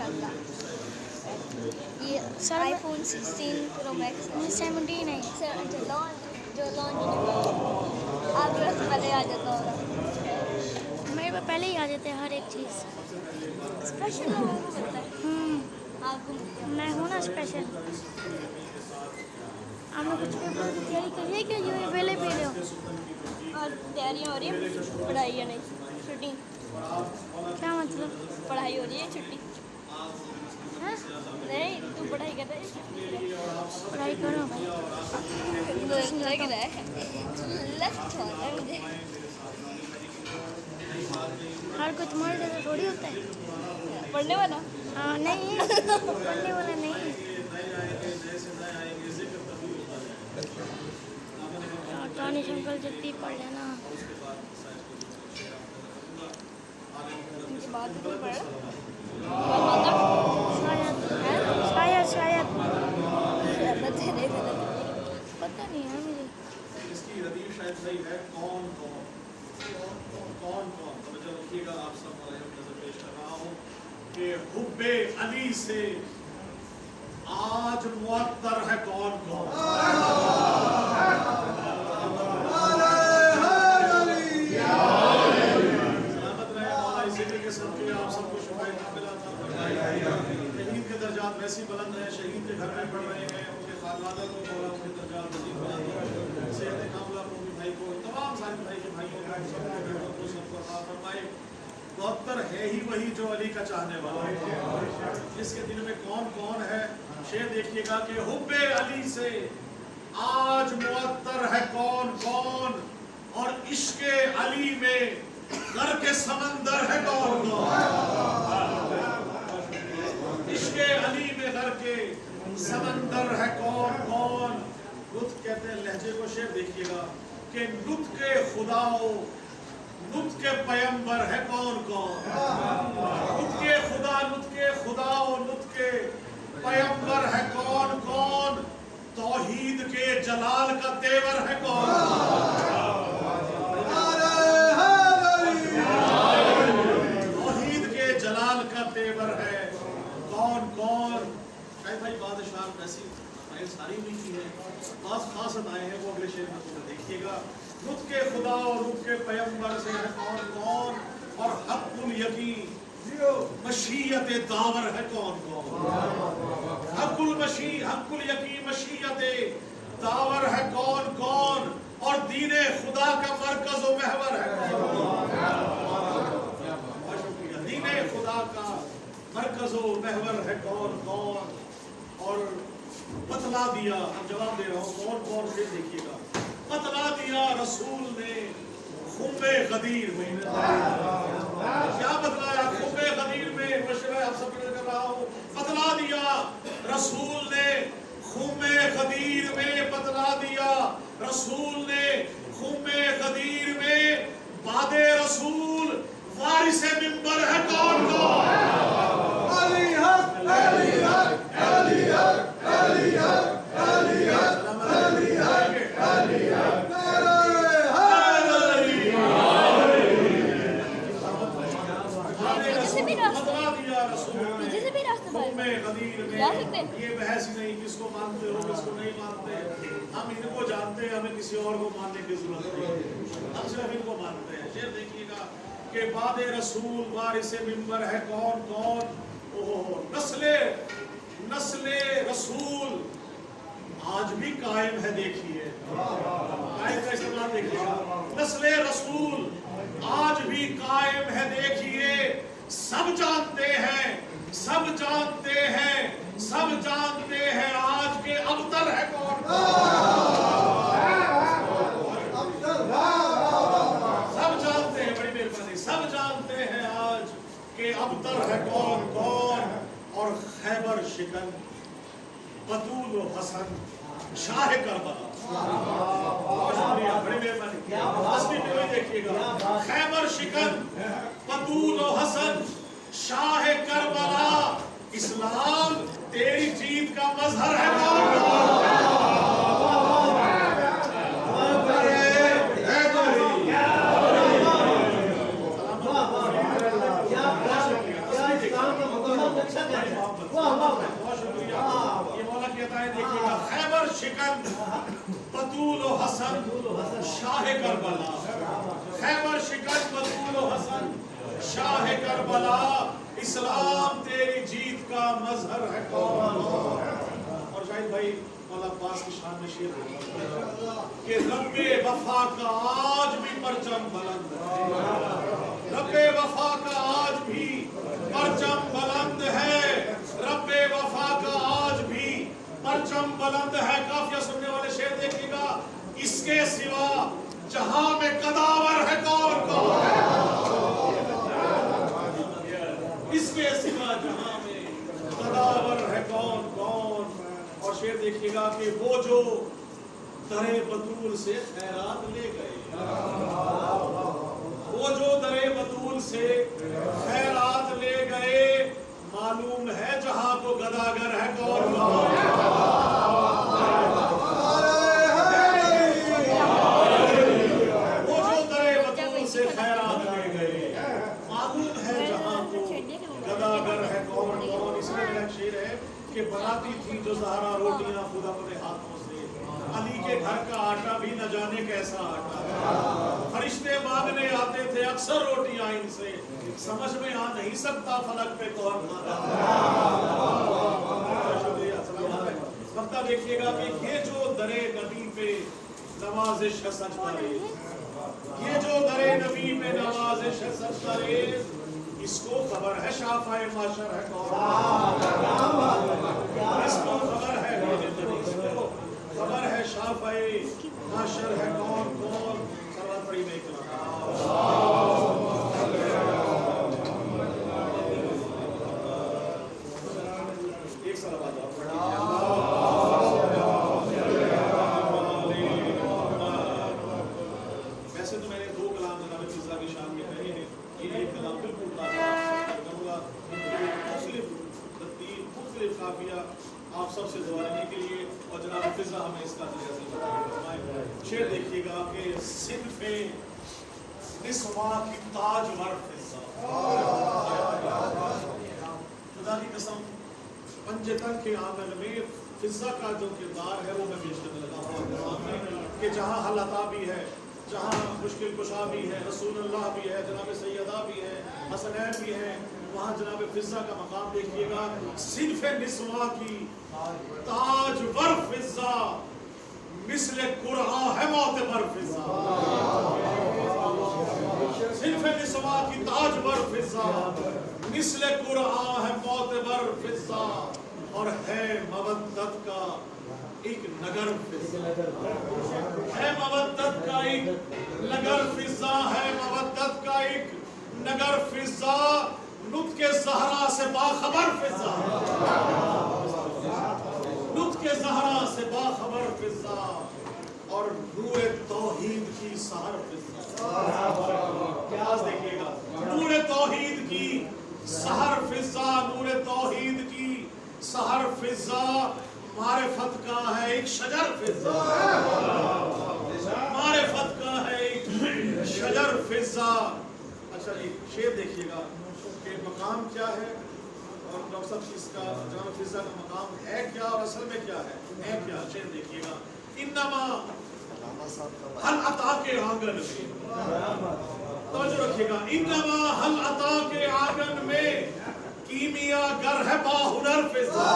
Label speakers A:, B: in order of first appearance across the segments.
A: ماشاءاللہ. یہ آئی فون 16 پرو میکس
B: 17 ہے.
A: جو لانچ آپ کے سے پہلے آ جاتا ہوگا.
B: میرے پاس پہلے ہی آ جاتے ہیں ہر ایک چیز.
A: اسپیشل لوگوں کو ملتا ہے. آپ کو
B: میں ہوں نا اسپیشل. آپ نے کچھ پیپر کی تیاری کری ہے کہ جو ویلے پہ رہے ہو؟
A: اور تیاریاں ہو رہی ہیں, پڑھائی یا نہیں, چھٹی.
B: کیا مطلب؟
A: پڑھائی ہو رہی ہے, چھٹی
B: ہاں
A: نہیں. تو پڑھائی کر رہے
B: پڑھائی کرو.
A: لگ رہا ہے لفٹ ہو رہا ہے مجھے.
B: ہر کوئی تمہاری جیسا تھوڑی ہوتا ہے.
A: پڑھنے والا
B: ہاں نہیں پڑھنے والا نہیں. دانش انکل جلدی پڑھ لینا.
A: ان کی بات کوئی پڑھ رہا
B: شاید شاید
A: بچے نہیں غلط.
B: پتہ نہیں ہے مجھے.
C: اس کی ردیف شاید صحیح ہے. کون کون توجہ رکھیے گا. آپ سب کو نظر پیش کر رہا ہوں کہ حب علی سے آج معطر ہے کون کون. سلامت رہے مولا اسی کے سب کے آپ سب کو شفاء کاملہ عطا فرمائے. شہید کے درجات ویسے بلند ہیں. شہید کے گھر میں پڑھ رہے ہیں, ان کے خانوادہ کو مولا ان کے درجات مزید بلند ہیں. صحت کاملہ مومن بھائی کو, تمام سارے بھائی کے بھائیوں کو, سب کے بیٹوں کو سب کو عطا فرمائے. معطر ہے ہی وہی جو علی کا چاہنے والا ہے. اس کے دل میں کون کون ہے شعر دیکھیے گا کہ حب علی سے آج معطر ہے کون کون, اور عشق علی میں غرق سمندر ہے کون کون. عشق علی میں غرق سمندر ہے کون کون. لطف کہتے ہیں لہجے کو. شعر دیکھیے گا کہ نطق خدا و نطق پیمبر ہے کون کون. نطق خدا و نطق پیمبر ہے کون کون. توحید کے جلال کا تیور ہے کون. توحید کے جلال کا تیور ہے کون کون. شاید بھائی بادشاہ ایسی ساری نہیں کی ہے, بعض خاصت آئے ہیں, وہ اگلے شعر میں تمہیں دیکھیے گا. نطق خدا اور نطق پیمبر سے ہے کون کون, اور حق الیقین مشیت داور ہے کون کون. حق الیقین مشیت داور ہے کون کون, اور دین خدا کا مرکز و محور ہے کون کون. دین خدا کا مرکز و محور ہے کون کون. اور بتلا دیا, اب جواب دے رہا ہوں کون کون سے دیکھیے گا. بتلا دیا رسول نے خم غدیر میں. کیا بتلایا خم غدیر میں؟ مشورہ آپ سب کر رہا ہوں. بتلا دیا رسول نے خم غدیر میں. بتلا دیا رسول نے خم غدیر میں. بعد رسول وارث منبر ہے کون کون. علی حق علی حق علی حق علی حق علی حق علی حق علی حق. یہ بحث ہی نہیں کس کو مانتے ہو کس کو نہیں مانتے. ہم ان کو جانتے ہیں, ہمیں کسی اور کو ماننے کی ضرورت نہیں. ہم صرف ان کو مانتے ہیں. شعر دیکھیے گا کہ بعد رسول وارث منبر ہے کون کون. نسل رسول آج بھی قائم ہے. دیکھیے قائم کا استعمال دیکھیے گا. نسل رسول آج بھی قائم ہے. دیکھیے سب جانتے ہیں سب جانتے ہیں سب جانتے ہیں آج کے ابتر ہے کون کون. سب جانتے ہیں, بڑی مہربانی, سب جانتے ہیں آج کے ابتر ہے کون کون. اور خیبر شکن بطول و حسن شاہ کربلا. بہت شکریہ, بڑی مہربانی. اصلی میں دیکھیے گا خیبر شکن بطول و حسن شاہ کربلا. اسلام تیری جیت کا مظہر ہے کون کون. بہت شکریہ. یہ مولا کہتا ہے دیکھیے گا خیبر شکن بطول و حسن شاہ کربلا. خیبر شکن بطول و حسن شاہ کربلا. اسلام تیری جیت کا مظہر ہے کون. اور شاہد بھائی مولا عباس کی شان میں شعر ہے کہ رب وفا کا آج بھی پرچم بلند ہے. رب وفا کا آج بھی پرچم بلند ہے. رب وفا کا آج بھی پرچم بلند ہے. قافیہ سننے والے شعر دیکھیے گا. اس کے سوا جہاں میں قداور ہے کون کون ہے. اس کے سوا جہاں میں قداور ہے کون کون. اور شعر دیکھیے گا کہ وہ جو درے بطول سے خیرات لے گئے. وہ جو درے بطول سے خیرات لے گئے. معلوم ہے جہاں کو گداگر ہے کون کون. وہ جو درے بطول سے خیرات لے گئے. معلوم ہے جہاں کو گداگر ہے کون کون. اس میں ایک شعر ہے کہ بناتی تھی جو زہرا روٹیاں خود اپنے ہاتھوں سے. علی کے گھر کا آٹا بھی نہ جانے کیسا آٹا ہے. فرشتے مانگنے آتے تھے اکثر روٹیاں ان سے. سمجھ میں آ نہیں سکتا فلک پہ کون مانا. شکریہ. وقتہ دیکھیے گا کہ یہ جو درے نبی پہ نوازش ہے سجدہ ریز. یہ جو درے نبی پہ نوازش ہے سجدہ ریز. اس کو خبر ہے شافع معاشر ہے کون. اس کو خبر ہے خبر ہے شافع معاشر ہے کون کون. سوال پڑھی میں ایک سوال ویسے تو میں نے دو کلام جناب فضا کی شان میں کہے ہیں. ایک کلام بالکل کروں گا مختلف قافیہ آپ سب سے دہرانے کے لیے. اور جناب فضا ہمیں اس کا شعر دیکھیے گا کہ صنف نسواں کی تاجور فضا. خدا کی قسم پنجتن کے آنگن میں فضا کا جو کردار ہے وہ میں پیش کرنے لگا ہوں کہ جہاں حل عطا بھی ہے, جہاں مشکل کشا بھی ہے, رسول اللہ بھی ہے, جناب سیدہ بھی ہے, حسنین بھی ہے, وہاں جناب فضا کا مقام دیکھیے گا. صنف نسواں کی تاجور فضا مثل قرآن ہے معتبر فضا. صنف نسواں کی تاجور فضا مثل قرآن ہے معتبر فضا. اور ہے مودت کا ایک نگر فضا. ہے مودت کا ایک نگر فضا. ہے مودت کا ایک نگر فضا. نطق زہرا سے باخبر فضا. نطق زہرا سے باخبر فضا. اور نور توحید کی سحر فضا. دیکھیے گا نور توحید کی سحر فضا. نور توحید کی سحر فضا. معرفت کا ہے ایک شجر فضا. معرفت کا ہے ایک شجر فضا. اچھا جی شعر دیکھیے گا کہ مقام کیا ہے اور ڈاکٹر صاحب اس کا جناب فضا کا مقام ہے کیا اور اصل میں کیا ہے کیا. شعر دیکھیے گا. انما حل عطا کے آنگن میں توجہ رکھیے گا. انما حل عطا کے آنگن میں کیمیا گر ہے باہنر فضا.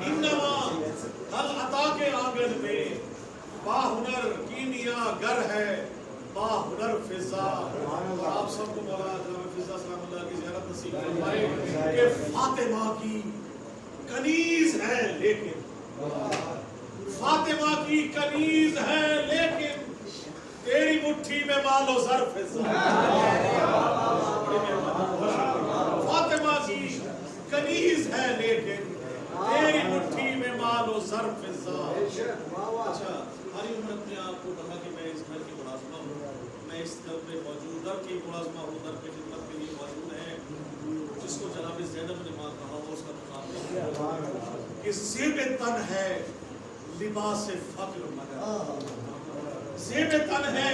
C: انما حل عطا کے آنگن میں باہنر کیمیا گر ہے باہنر فضا. اور آپ سب کو مولا جناب فضا سلام اللہ کی زیارت نصیب فرمائے کہ فاطمہ کی کنیز ہے لیکن فاطمہ کی کنیز ہے لیکن تیری مٹھی میں مال و زر فضا. فاطمہ کی کنیز ہے لیکن تیری مٹھی میں مال و زر فضا. اچھا ہری امت نے آپ کو کہا کہ میں اس گھر کی ملازمہ ہوں. میں اس در پہ موجود در کی ملازمہ ہوں. در پہ خدمت کے لیے موجود ہے. جس کو جناب زینب نے ماں کہا وہ اس کا مقام کہ زیب تن ہے لباس فقر مگر. زیب تن ہے